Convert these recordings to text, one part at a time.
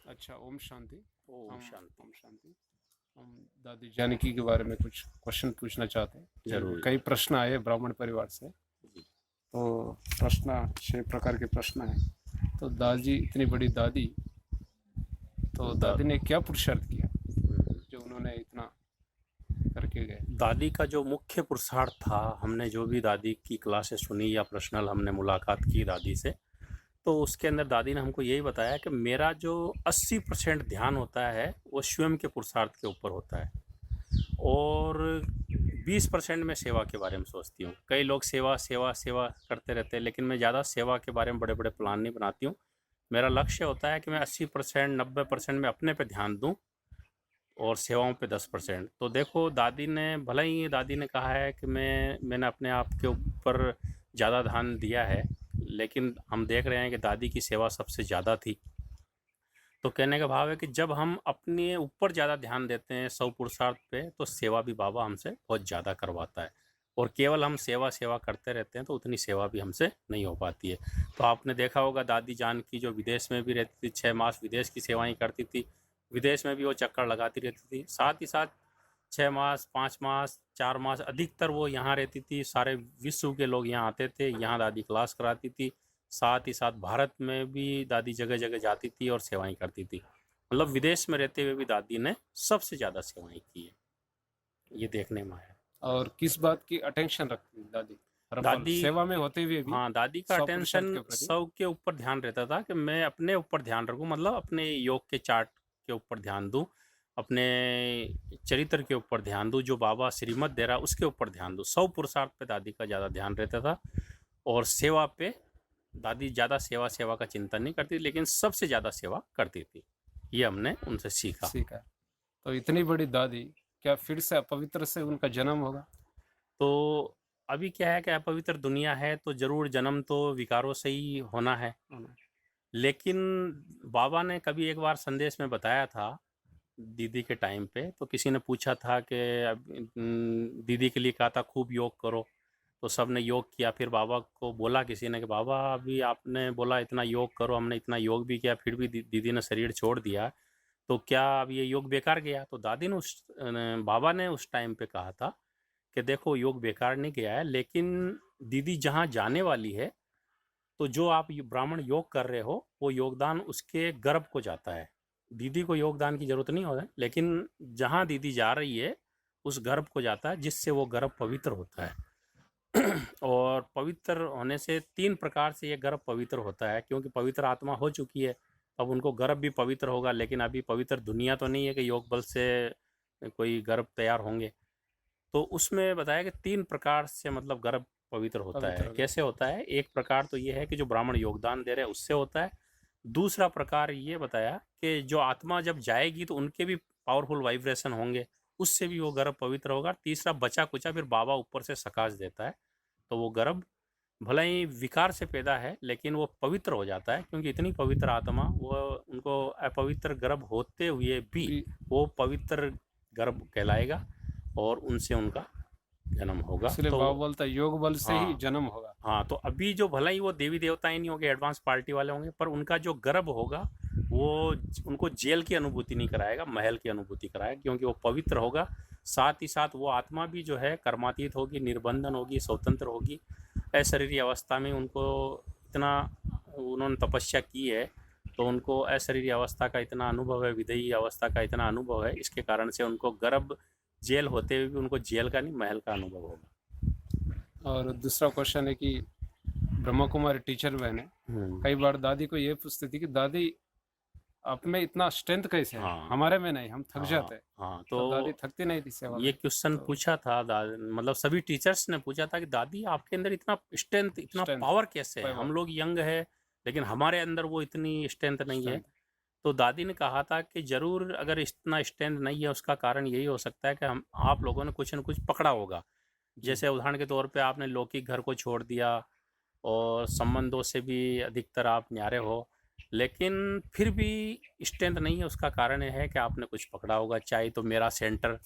अच्छा, ओम शांति। ओम हम शांति। ओम शांति। हम दादी जानकी के बारे में कुछ क्वेश्चन पूछना चाहते हैं कि जरूर कई प्रश्न आए ब्राह्मण परिवार से। जी। तो प्रश्न 6 प्रकार के प्रश्न हैं। तो दादी, इतनी बड़ी दादी, तो दा, दादी ने क्या पुरुषार्थ किया हम्म, जो उन्होंने इतना करके गए? दादी का जो मुख्य पुरुषार्थ था, हमने जो भी दादी की क्लासेस सुनी या पर्सनल हमने मुलाकात की दादी से, तो उसके अंदर दादी ने हमको यही बताया कि मेरा जो 80% ध्यान होता है वो स्वयं के पुरुषार्थ के ऊपर होता है, और 20% मैं सेवा के बारे में सोचती हूँ। कई लोग सेवा सेवा सेवा करते रहते हैं, लेकिन मैं ज़्यादा सेवा के बारे में बड़े बड़े प्लान नहीं बनाती हूँ। मेरा लक्ष्य होता है कि मैं 80% 90% में अपने पे ध्यान दूँ और सेवाओं पे 10%। तो देखो, दादी ने भले ही दादी ने कहा है कि मैंने अपने आप के ऊपर ज़्यादा ध्यान दिया है, लेकिन हम देख रहे हैं कि दादी की सेवा सबसे ज़्यादा थी। तो कहने का भाव है कि जब हम अपने ऊपर ज़्यादा ध्यान देते हैं 100 पुरुषार्थ पे, तो सेवा भी बाबा हमसे बहुत ज़्यादा करवाता है। और केवल हम सेवा सेवा करते रहते हैं तो उतनी सेवा भी हमसे नहीं हो पाती है। तो आपने देखा होगा दादी जान की जो विदेश में भी रहती थी, 6 मास विदेश की सेवाएं करती थी। विदेश में भी वो चक्कर लगाती रहती थी, साथ ही साथ 6 मास 5 मास 4 मास अधिकतर वो यहाँ रहती थी। सारे विश्व के लोग यहाँ आते थे, यहाँ दादी क्लास कराती थी। साथ ही साथ भारत में भी दादी जगह जगह जाती थी और सेवाएं करती थी। मतलब विदेश में रहते हुए भी दादी ने सबसे ज़्यादा सेवाएं की है, ये देखने में आया। और किस बात की अटेंशन रखती थी दादी हर पल, दादी, सेवा में होते हुए भी हाँ, दादी का 100 पुरुषार्थ अटेंशन के प्रति? सब के ऊपर ध्यान रहता था कि मैं अपने ऊपर ध्यान रखूं, मतलब अपने योग के चार्ट के ऊपर ध्यान दूं, अपने चरित्र के ऊपर ध्यान दूं, जो बाबा श्रीमत दे रहा उसके ऊपर ध्यान दूं। 100 पुरुषार्थ पे दादी का ज़्यादा ध्यान रहता था, और सेवा पे दादी ज़्यादा सेवा सेवा का चिंतन नहीं करती, लेकिन सबसे ज़्यादा सेवा करती थी। ये हमने उनसे सीखा। सीखा। तो इतनी बड़ी दादी, क्या फिर से अपवित्र से उनका जन्म होगा? तो अभी क्या है कि अपवित्र दुनिया है, तो जरूर जन्म तो विकारों से ही होना है। लेकिन बाबा ने कभी एक बार संदेश में बताया था दीदी के टाइम पे, तो किसी ने पूछा था कि दीदी के लिए कहा था खूब योग करो, तो सब ने योग किया। फिर बाबा को बोला किसी ने कि बाबा, अभी आपने बोला इतना योग करो, हमने इतना योग भी किया, फिर भी दीदी ने शरीर छोड़ दिया, तो क्या अब ये योग बेकार गया? तो दादी ने बाबा ने उस टाइम पे कहा था कि देखो, योग बेकार नहीं गया है, लेकिन दीदी जहाँ जाने वाली है, तो जो आप ब्राह्मण योग कर रहे हो, वो योगदान उसके गर्भ को जाता है। दीदी को योगदान की जरूरत नहीं होता है, लेकिन जहाँ दीदी जा रही है उस गर्भ को जाता है, जिससे वो गर्भ पवित्र होता है। और पवित्र होने से 3 प्रकार से ये गर्भ पवित्र होता है, क्योंकि पवित्र आत्मा हो चुकी है, अब उनको गर्भ भी पवित्र होगा। लेकिन अभी पवित्र दुनिया तो नहीं है कि योग बल से कोई गर्भ तैयार होंगे। तो उसमें बताया कि 3 प्रकार से मतलब गर्भ पवित्र होता पवित्र है। हो गया। कैसे होता है? एक प्रकार तो ये है कि जो ब्राह्मण योगदान दे रहे हैं उससे होता है। दूसरा प्रकार ये बताया कि जो आत्मा जब जाएगी तो उनके भी पावरफुल वाइब्रेशन होंगे, उससे भी वो गर्भ पवित्र होगा। तीसरा बचा कुचा फिर बाबा ऊपर से सकाश देता है, तो वो गर्भ भले ही विकार से पैदा है, लेकिन वो पवित्र हो जाता है, क्योंकि इतनी पवित्र आत्मा, वो उनको अपवित्र गर्भ होते हुए भी भी वो पवित्र गर्भ कहलाएगा, और उनसे उनका जन्म होगा। इसलिए तो बाबा बोलता है योग बल से ही हाँ, जन्म होगा। हाँ, तो अभी जो भला ही वो देवी देवता ही नहीं होंगे, एडवांस पार्टी वाले होंगे, पर उनका जो गर्भ होगा वो उनको जेल की अनुभूति नहीं कराएगा, महल की अनुभूति कराएगा, क्योंकि वो पवित्र होगा। साथ ही साथ वो आत्मा भी जो है कर्मातीत होगी, निर्बंधन होगी, स्वतंत्र होगी। अशरीरी अवस्था में उनको इतना, उन्होंने तपस्या की है, तो उनको अशरीरी अवस्था का इतना अनुभव है, विदेही अवस्था का इतना अनुभव है, इसके कारण से उनको गर्भ जेल होते हुए भी उनको जेल का नहीं, महल का अनुभव होगा। और दूसरा क्वेश्चन है कि ब्रह्मा कुमारी टीचर बहन है, हम्म। कई बार दादी को ये पूछती थी कि दादी, आप में इतना स्ट्रेंथ कैसे है, हाँ, हमारे में नहीं, हम थक हाँ, जाते हैं। हाँ। तो दादी तो थकती नहीं थी सेवा ये में। क्वेश्चन तो पूछा था, मतलब सभी टीचर्स ने पूछा था कि दादी, आपके अंदर इतना स्ट्रेंथ, इतना स्ट्रेंथ, पावर कैसे है? पावर, हम लोग यंग है, लेकिन हमारे अंदर वो इतनी स्ट्रेंथ नहीं है। स्ट्रेंथ। तो दादी ने कहा था कि जरूर अगर इतना स्ट्रेंथ नहीं है, उसका कारण यही हो सकता है कि हम आप लोगों ने कुछ न कुछ पकड़ा होगा। जी। जैसे उदाहरण के तौर पे आपने लौकिक घर को छोड़ दिया, और संबंधों से भी अधिकतर आप न्यारे हो, लेकिन फिर भी स्ट्रेंथ नहीं है। उसका कारण यह है कि आपने कुछ पकड़ा होगा, चाहे तो मेरा सेंटर,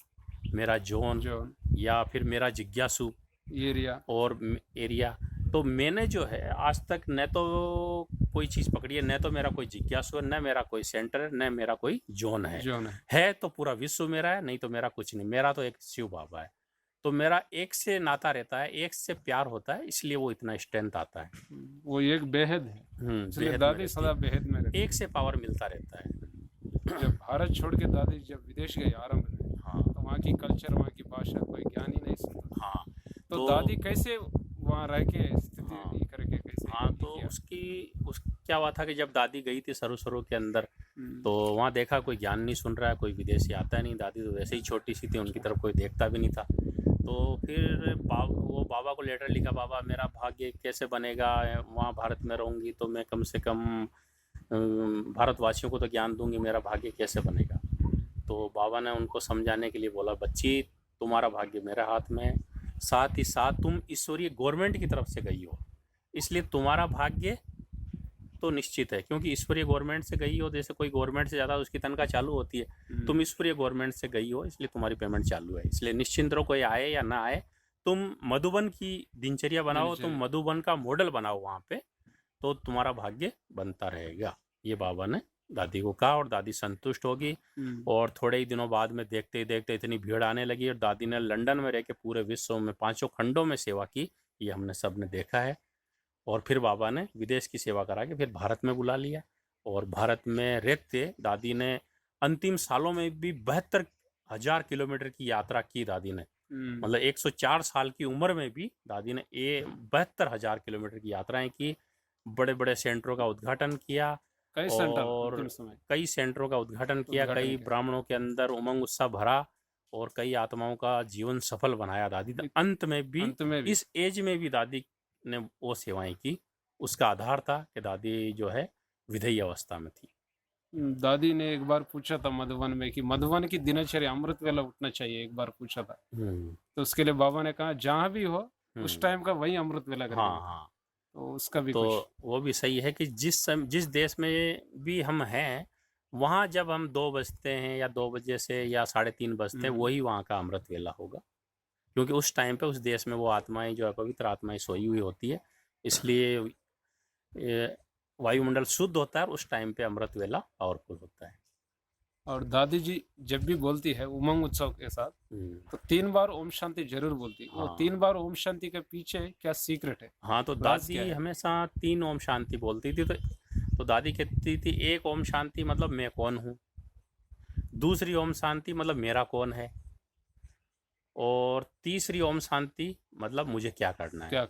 मेरा जोन, जो या फिर मेरा जिज्ञासु एरिया। और एरिया। तो मैंने जो है आज तक न तो कोई चीज़ पकड़ी है, न तो मेरा कोई जिज्ञासु है, न मेरा कोई सेंटर है, न मेरा कोई जोन है। जो है है तो पूरा विश्व मेरा है, नहीं तो मेरा कुछ नहीं। मेरा तो एक शिव बाबा है। तो मेरा एक से नाता रहता है, एक से प्यार होता है, इसलिए वो इतना स्ट्रेंथ आता है। वो एक बेहद है, इसलिए बेहद में दादी रहती सदा है। बेहद में रहती एक से पावर मिलता रहता है। है। जब भारत छोड़ के दादी जब विदेश गई आरंभ में, हाँ तो वहाँ की कल्चर, वहाँ की भाषा कोई ज्ञान ही नहीं सुनता। हाँ तो दादी कैसे वहाँ रह के स्थिति हाँ ये करके कैसे हाँ ये तो किया? क्या हुआ था कि जब दादी गई थी शुरू के अंदर, हम्म, तो वहाँ देखा कोई ज्ञान नहीं सुन रहा है, कोई विदेशी आता नहीं। दादी तो वैसे ही छोटी सी थी, उनकी तरफ कोई देखता भी नहीं था। तो फिर वो बाबा को लेटर लिखा, बाबा मेरा भाग्य कैसे बनेगा, वहाँ भारत में रहूँगी तो मैं कम से कम भारतवासियों को तो ज्ञान दूंगी, मेरा भाग्य कैसे बनेगा। तो बाबा ने उनको समझाने के लिए बोला, बच्ची तुम्हारा भाग्य मेरे हाथ में है, साथ ही साथ तुम ईश्वरीय गवर्नमेंट की तरफ से गई हो, इसलिए तुम्हारा भाग्य तो निश्चित है। क्योंकि ईश्वरीय गवर्नमेंट से गई हो, जैसे कोई गवर्नमेंट से ज़्यादा उसकी तनख्वाह चालू होती है, तुम ईश्वरीय गवर्नमेंट से गई हो, इसलिए तुम्हारी पेमेंट चालू है। इसलिए निश्चिंत रहो, कोई आए या ना आए, तुम मधुबन की दिनचर्या बनाओ, तुम मधुबन का मॉडल बनाओ वहाँ पे, तो तुम्हारा भाग्य बनता रहेगा। ये बाबा ने दादी को कहा और दादी संतुष्ट होगी। और थोड़े ही दिनों बाद में देखते ही देखते इतनी भीड़ आने लगी और दादी ने लंदन में रह के पूरे विश्व में 5 खंडों में सेवा की। ये हमने सब ने देखा है। और फिर बाबा ने विदेश की सेवा करा के फिर भारत में बुला लिया। और भारत में रहते दादी ने अंतिम सालों में भी 72,000 किलोमीटर की यात्रा की दादी ने। मतलब 104 साल की उम्र में भी दादी ने 72,000 किलोमीटर की यात्राएं की, बड़े बड़े सेंटरों का उद्घाटन किया कई और कई सेंटरों का उद्घाटन किया, कई ब्राह्मणों के अंदर उमंग उत्साह भरा और कई आत्माओं का जीवन सफल बनाया दादी ने। अंत में भी इस एज में भी दादी ने वो सेवाएं की। उसका आधार था कि दादी जो है विधेय अवस्था में थी। दादी ने एक बार पूछा था मधुबन में कि मधुबन की दिनचर्या अमृत वेला उठना चाहिए, एक बार पूछा था। तो उसके लिए बाबा ने कहा जहाँ भी हो उस टाइम का वही अमृत वेला करेंगे। हाँ तो उसका भी तो कुछ वो भी सही है कि जिस देश में भी हम हैं, वहाँ जब हम 2 बजते हैं या 2 बजे से या 3:30 बजते हैं, वही वहाँ का अमृत वेला होगा। क्योंकि उस टाइम पे उस देश में वो आत्माएं जो है, पवित्र आत्माएं सोई हुई होती है, इसलिए वायुमंडल शुद्ध होता है और उस टाइम पे अमृत वेला पावरफुल होता है। और दादी जी जब भी बोलती है उमंग उत्सव के साथ, तो 3 बार ओम शांति जरूर बोलती है। वो 3 बार ओम शांति के पीछे क्या सीक्रेट है? हाँ तो दादी हमेशा 3 ओम शांति बोलती थी। तो दादी कहती थी, एक ओम शांति मतलब मैं कौन हूँ, दूसरी ओम शांति मतलब मेरा कौन है, और तीसरी ओम शांति मतलब मुझे क्या करना है।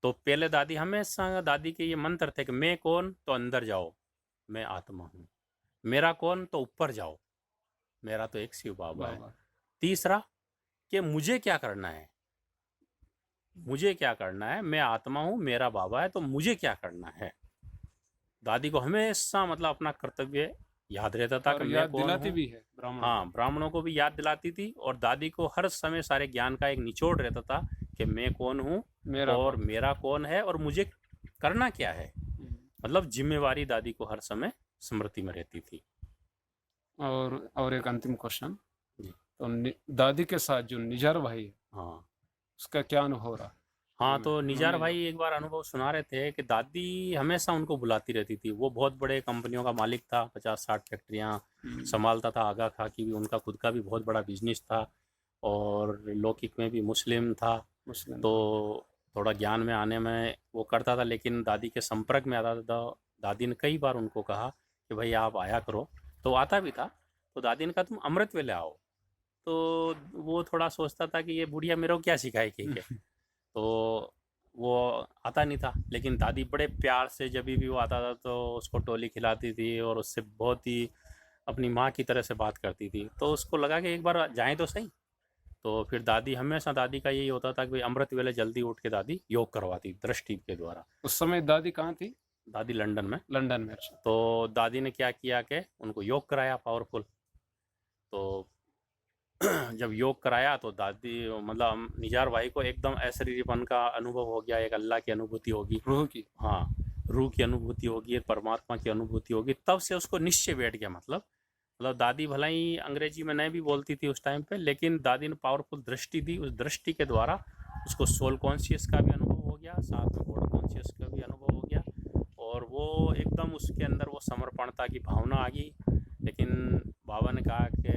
तो पहले दादी हमेशा दादी के ये मंत्र थे कि मैं कौन, तो अंदर जाओ, मैं आत्मा हूँ। मेरा कौन, तो ऊपर जाओ, मेरा तो एक शिव बाबा है। तीसरा कि मुझे क्या करना है, मुझे क्या करना है, मैं आत्मा हूँ, मेरा बाबा है, तो मुझे क्या करना है। दादी को हमेशा मतलब अपना कर्तव्य याद रहता था कि मैं कौन हूँ। भी है ब्राह्मणों को भी याद दिलाती थी। और दादी को हर समय सारे ज्ञान का एक निचोड़ रहता था कि मैं कौन हूँ और मेरा कौन है और मुझे करना क्या है। मतलब जिम्मेवारी दादी को हर समय स्मृति में रहती थी। और एक अंतिम क्वेश्चन, तो दादी के साथ जो निजार भाई है, हाँ, उसका क्या अनुभव रहा? हाँ तो निजार भाई एक बार अनुभव सुना रहे थे कि दादी हमेशा उनको बुलाती रहती थी। वो बहुत बड़े कंपनियों का मालिक था, 50-60 फैक्ट्रियाँ संभालता था। आगा खा की भी उनका खुद का भी बहुत बड़ा बिजनेस था और लौकिक में भी मुस्लिम था। तो थोड़ा ज्ञान में आने में वो करता था, लेकिन दादी के संपर्क में आता था। दादी ने कई बार उनको कहा कि भाई आप आया करो, तो आता भी था। तो दादी ने कहा तुम अमृत वेले आओ। तो वो थोड़ा सोचता था कि ये बुढ़िया मेरे को क्या सिखाएगी है। तो वो आता नहीं था। लेकिन दादी बड़े प्यार से जब भी वो आता था तो उसको टोली खिलाती थी और उससे बहुत ही अपनी माँ की तरह से बात करती थी। तो उसको लगा कि एक बार जाएं तो सही। तो फिर दादी हमेशा दादी का यही होता था कि भाई अमृत वेले जल्दी उठ के दादी योग करवाती दृष्टि के द्वारा। उस समय दादी कहाँ थी? दादी लंदन में। अच्छा। तो दादी ने क्या किया कि उनको योग कराया पावरफुल। तो जब योग कराया तो दादी मतलब निजार भाई को एकदम अशरीरीपन का अनुभव हो गया। एक अल्लाह की अनुभूति होगी, रूह की, हाँ रूह की अनुभूति होगी, परमात्मा की अनुभूति होगी। तब से उसको निश्चय बैठ गया। मतलब दादी भला ही अंग्रेजी में नहीं भी बोलती थी उस टाइम पे, लेकिन दादी ने पावरफुल दृष्टि दी। उस दृष्टि के द्वारा उसको सोल कॉन्शियस का भी अनुभव हो गया, साथ में कॉन्शियस का भी अनुभव हो गया, और वो एकदम उसके अंदर वो समर्पणता की भावना आ गई। लेकिन बाबा ने कहा कि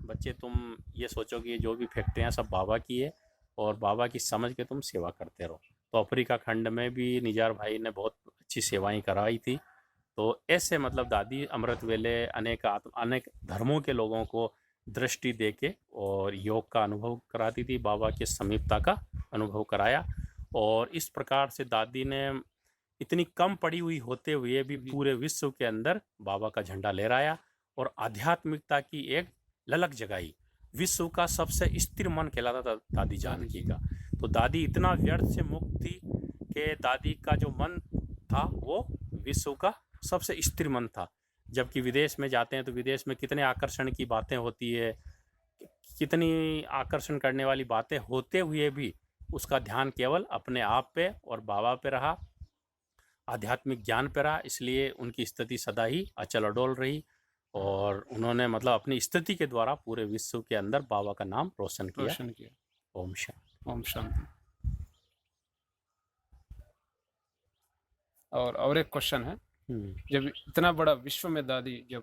बच्चे तुम ये सोचो कि जो भी फैक्ट्रियाँ सब बाबा की है, और बाबा की समझ के तुम सेवा करते रहो। तो अफ्रीका खंड में भी निजार भाई ने बहुत अच्छी सेवाएं कराई थी। तो ऐसे मतलब दादी अमृत वेले अनेक धर्मों के लोगों को दृष्टि देके और योग का अनुभव कराती थी, बाबा के समीपता का अनुभव कराया। और इस प्रकार से दादी ने इतनी कम पड़ी हुई होते हुए भी पूरे विश्व के अंदर बाबा का झंडा लहराया और आध्यात्मिकता की एक ललक जगाई। विश्व का सबसे स्थिर मन कहलाता था दादी जानकी का। तो दादी इतना व्यर्थ से मुक्त थी कि दादी का जो मन था वो विश्व का सबसे स्थिर मन था। जबकि विदेश में जाते हैं तो विदेश में कितने आकर्षण की बातें होती है, कितनी आकर्षण करने वाली बातें होते हुए भी उसका ध्यान केवल अपने आप पे और बाबा पे रहा, आध्यात्मिक ज्ञान पे रहा। इसलिए उनकी स्थिति सदा ही अचल अडोल रही, और उन्होंने मतलब अपनी स्थिति के द्वारा पूरे विश्व के अंदर बाबा का नाम रोशन किया। ओम शांति। ओम शांति। और एक क्वेश्चन है, जब इतना बड़ा विश्व में दादी जब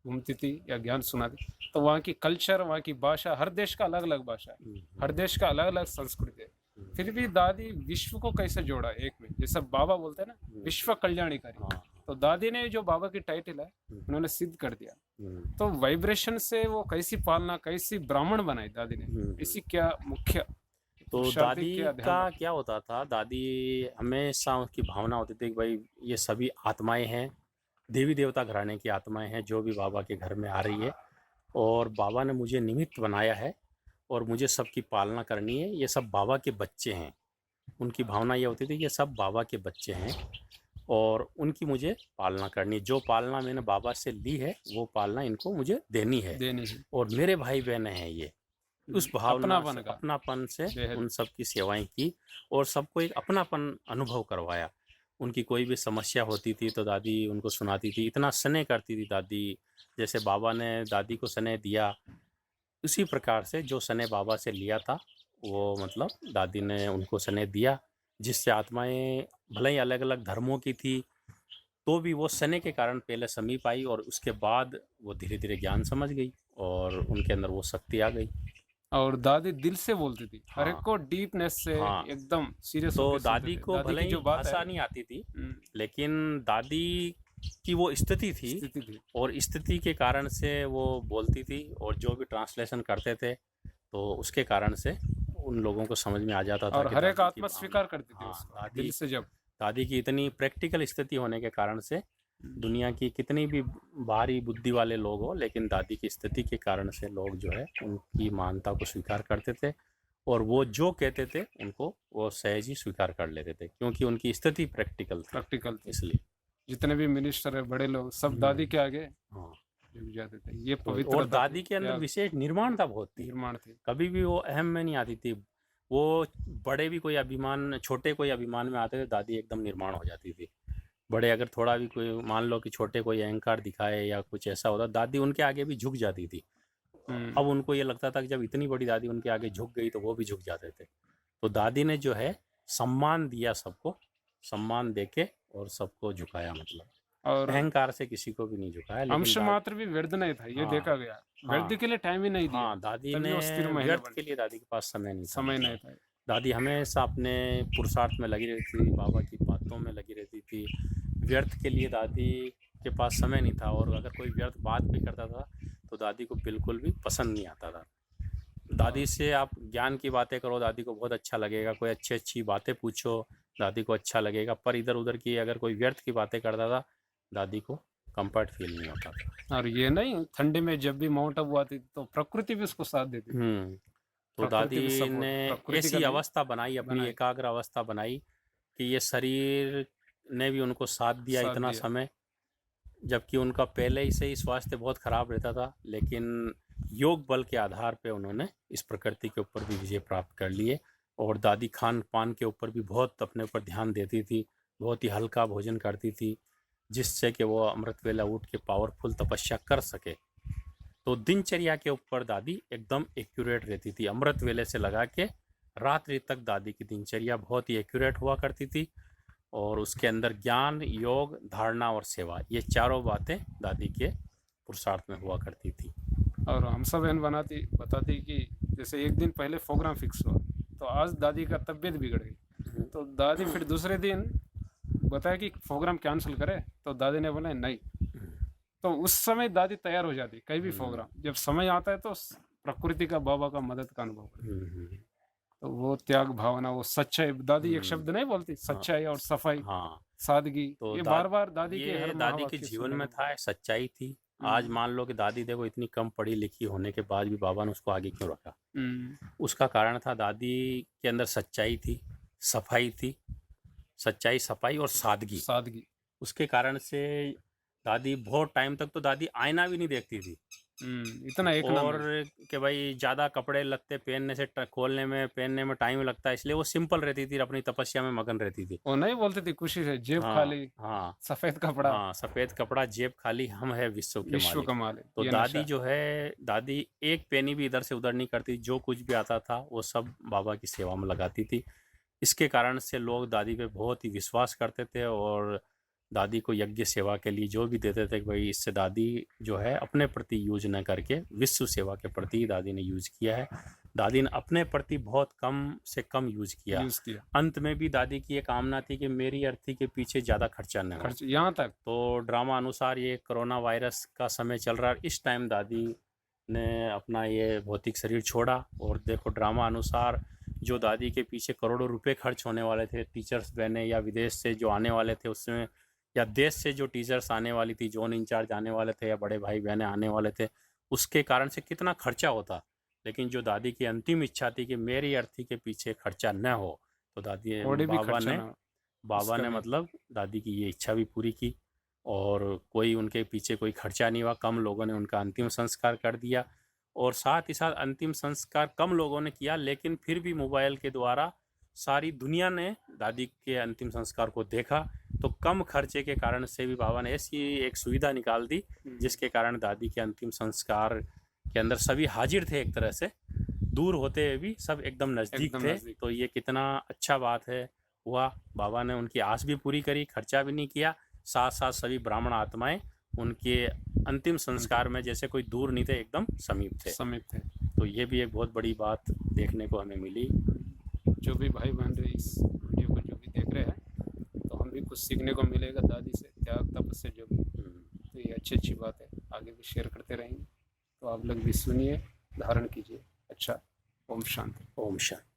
घूमती थी या ज्ञान सुनाती, तो वहाँ की कल्चर, वहाँ की भाषा, हर देश का अलग अलग भाषा है, हर देश का अलग अलग संस्कृति है, फिर भी दादी विश्व को कैसे जोड़ा एक में, जैसा बाबा बोलते हैं ना विश्व कल्याणकारी। तो दादी ने जो बाबा की टाइटल है उन्होंने सिद्ध कर दिया। तो वाइब्रेशन से वो कैसी पालना, कैसी ब्राह्मण बनाई दादी ने, इसी क्या मुख्य। तो दादी का क्या होता था, दादी हमेशा उसकी भावना होती थी कि भाई ये सभी आत्माएं हैं, देवी देवता घराने की आत्माएं हैं जो भी बाबा के घर में आ रही है, और बाबा ने मुझे निमित्त बनाया है और मुझे सबकी पालना करनी है, ये सब बाबा के बच्चे हैं। उनकी भावना ये होती थी कि ये सब बाबा के बच्चे हैं और उनकी मुझे पालना करनी है। जो पालना मैंने बाबा से ली है वो पालना इनको मुझे देनी है। और मेरे भाई बहन हैं ये, उस भावना अपनापन से उन सब की सेवाएं की और सबको एक अपनापन अनुभव करवाया। उनकी कोई भी समस्या होती थी तो दादी उनको सुनाती थी, इतना स्नेह करती थी दादी। जैसे बाबा ने दादी को स्नेह दिया, उसी प्रकार से जो स्नेह बाबा से लिया था वो मतलब दादी ने उनको स्नेह दिया, जिससे आत्माएं भले ही अलग अलग धर्मों की थी तो भी वो स्नेह के कारण पहले समीप आई, और उसके बाद वो धीरे धीरे ज्ञान समझ गई और उनके अंदर वो शक्ति आ गई। और दादी दिल से बोलती थी, हर एक को डीपनेस से, एकदम सीरियस। तो दादी को भले ही भाषा नहीं आती थी, लेकिन दादी की वो स्थिति थी और स्थिति के कारण से वो बोलती थी, और जो भी ट्रांसलेशन करते थे तो उसके कारण से उन लोगों को समझ में आ जाता था। और हर एक आत्मा स्वीकार करती थी उसको दिल से। जब दादी की इतनी प्रैक्टिकल स्थिति होने के कारण से दुनिया की कितनी भी भारी बुद्धि वाले लोग हो, लेकिन दादी की स्थिति के कारण से लोग जो है उनकी मानता को स्वीकार करते थे, और वो जो कहते थे उनको वो सहज ही स्वीकार कर लेते थे, क्योंकि उनकी स्थिति प्रैक्टिकल थी। इसलिए जितने भी मिनिस्टर है, बड़े लोग, सब दादी के आगे झुक जाते थे। ये पवित्र। और दादी के अंदर विशेष निर्माण था, बहुत निर्माण थे, कभी भी वो अहम में नहीं आती थी। वो बड़े भी कोई अभिमान, छोटे कोई अभिमान में आते थे, दादी एकदम निर्माण हो जाती थी। बड़े अगर थोड़ा भी कोई मान लो कि छोटे कोई अहंकार दिखाए या कुछ ऐसा होता, दादी उनके आगे भी झुक जाती थी। अब उनको ये लगता था कि जब इतनी बड़ी दादी उनके आगे झुक गई तो वो भी झुक जाते थे। तो दादी ने जो है सम्मान दिया, सबको सम्मान देके और सबको झुकाया, मतलब और अहंकार से किसी को भी नहीं झुकाया। अंश मात्र भी व्यर्थ नहीं था, ये देखा गया। व्यर्थ के लिए टाइम ही नहीं दिया। दादी ने व्यर्थ के लिए दादी के पास समय नहीं था। दादी हमेशा अपने पुरुषार्थ में लगी रहती थी, बाबा की बातों में लगी रहती थी। व्यर्थ के लिए दादी के पास समय नहीं था, और अगर कोई व्यर्थ बात भी करता था तो दादी को बिल्कुल भी पसंद नहीं आता था। दादी से आप ज्ञान की बातें करो, दादी को बहुत अच्छा लगेगा। कोई अच्छी बातें पूछो, दादी को अच्छा लगेगा। पर इधर उधर की अगर कोई व्यर्थ की बातें करता था, दादी को कंफर्ट फील नहीं होता था। और ये नहीं, ठंडी में जब भी माउंट आबू आती तो प्रकृति भी उसको साथ देती। तो दादी ने ऐसी अवस्था बनाई, अपनी एकाग्र अवस्था बनाई कि ये शरीर ने भी उनको साथ दिया इतना समय, जबकि उनका पहले ही से ही स्वास्थ्य बहुत खराब रहता था। लेकिन योग बल के आधार पे उन्होंने इस प्रकृति के ऊपर भी विजय प्राप्त कर लिए। और दादी खान पान के ऊपर भी बहुत अपने ऊपर ध्यान देती थी, बहुत ही हल्का भोजन करती थी, जिससे कि वो अमृत वेला उठ के पावरफुल तपस्या कर सके। तो दिनचर्या के ऊपर दादी एकदम एक्यूरेट रहती थी। अमृत वेले से लगा के रात्रि तक दादी की दिनचर्या बहुत ही एक्यूरेट हुआ करती थी और उसके अंदर ज्ञान, योग, धारणा और सेवा, ये चारों बातें दादी के पुरुषार्थ में हुआ करती थी। और हम सब बहन बताती कि जैसे एक दिन पहले प्रोग्राम फिक्स हुआ तो आज दादी का तबीयत बिगड़ गई, तो दादी फिर दूसरे दिन बताया कि प्रोग्राम कैंसिल करे, तो दादी ने बोला नहीं, तो उस समय दादी तैयार हो जाती कहीं भी प्रोग्राम, जब समय आता है तो प्रकृति का बाबा का मदद का अनुभव करती। तो वो त्याग भावना, वो सच्चाई, दादी एक शब्द नहीं बोलती, सच्चाई और सफाई, हाँ, सादगी, तो ये बार बार दादी के ये हर दादी के महावाक्य जीवन सुनने में को था, सच्चाई थी। आज मान लो कि दादी देखो इतनी कम पढ़ी लिखी होने के बाद भी बाबा ने उसको आगे क्यों रखा, उसका कारण था दादी के अंदर सच्चाई थी, सफाई थी, सच्चाई, सफाई और सादगी। उसके कारण से दादी बहुत टाइम तक तो दादी आईना भी नहीं देखती थी, इतना एक और कि भाई ज़्यादा कपड़े लत्ते पहनने से खोलने में पहनने में टाइम लगता है, इसलिए वो सिंपल रहती थी, अपनी तपस्या में मगन रहती थी। वो नहीं बोलती थी खुशी से, जेब हाँ, खाली, हाँ, सफेद कपड़ा, हाँ, सफ़ेद कपड़ा, जेब खाली, हम है विश्व के विश्व मालिक। का मालिक। तो ये दादी नशा जो है, दादी एक पेनी भी इधर से उधर नहीं करती, जो कुछ भी आता था वो सब बाबा की सेवा में लगाती थी। इसके कारण से लोग दादी पे बहुत ही विश्वास करते थे और दादी को यज्ञ सेवा के लिए जो भी देते थे कि भाई इससे दादी जो है अपने प्रति यूज न करके विश्व सेवा के प्रति दादी ने यूज किया है। दादी ने अपने प्रति बहुत कम से कम यूज किया। अंत में भी दादी की एक कामना थी कि मेरी अर्थी के पीछे ज़्यादा खर्चा न हो। यहाँ तक तो ड्रामा अनुसार ये कोरोना वायरस का समय चल रहा है, इस टाइम दादी ने अपना ये भौतिक शरीर छोड़ा, और देखो ड्रामा अनुसार जो दादी के पीछे करोड़ों रुपए खर्च होने वाले थे, टीचर्स बने या विदेश से जो आने वाले थे उसमें, या देश से जो टीचर्स आने वाली थी, जोन इंचार्ज आने वाले थे या बड़े भाई बहनें आने वाले थे, उसके कारण से कितना खर्चा होता। लेकिन जो दादी की अंतिम इच्छा थी कि मेरी अर्थी के पीछे खर्चा न हो, तो दादी बाबा ने मतलब दादी की ये इच्छा भी पूरी की, और कोई उनके पीछे कोई खर्चा नहीं हुआ। कम लोगों ने उनका अंतिम संस्कार कर दिया, और साथ ही साथ अंतिम संस्कार कम लोगों ने किया, लेकिन फिर भी मोबाइल के द्वारा सारी दुनिया ने दादी के अंतिम संस्कार को देखा। तो कम खर्चे के कारण से भी बाबा ने ऐसी एक सुविधा निकाल दी जिसके कारण दादी के अंतिम संस्कार के अंदर सभी हाजिर थे, एक तरह से दूर होते हुए भी सब एकदम नज़दीक थे। तो ये कितना अच्छा बात है हुआ, बाबा ने उनकी आस भी पूरी करी, खर्चा भी नहीं किया, साथ साथ सभी ब्राह्मण आत्माएं उनके अंतिम संस्कार में जैसे कोई दूर नहीं थे, एकदम समीप थे। तो ये भी एक बहुत बड़ी बात देखने को हमें मिली। जो भी भाई बहन इस वीडियो को जो भी देख रहे हैं, तो हम भी कुछ सीखने को मिलेगा दादी से, त्याग तपस्या जो भी, तो ये अच्छी बात है, आगे भी शेयर करते रहेंगे। तो आप लोग भी सुनिए, धारण कीजिए। अच्छा, ओम शांति। ओम शांति।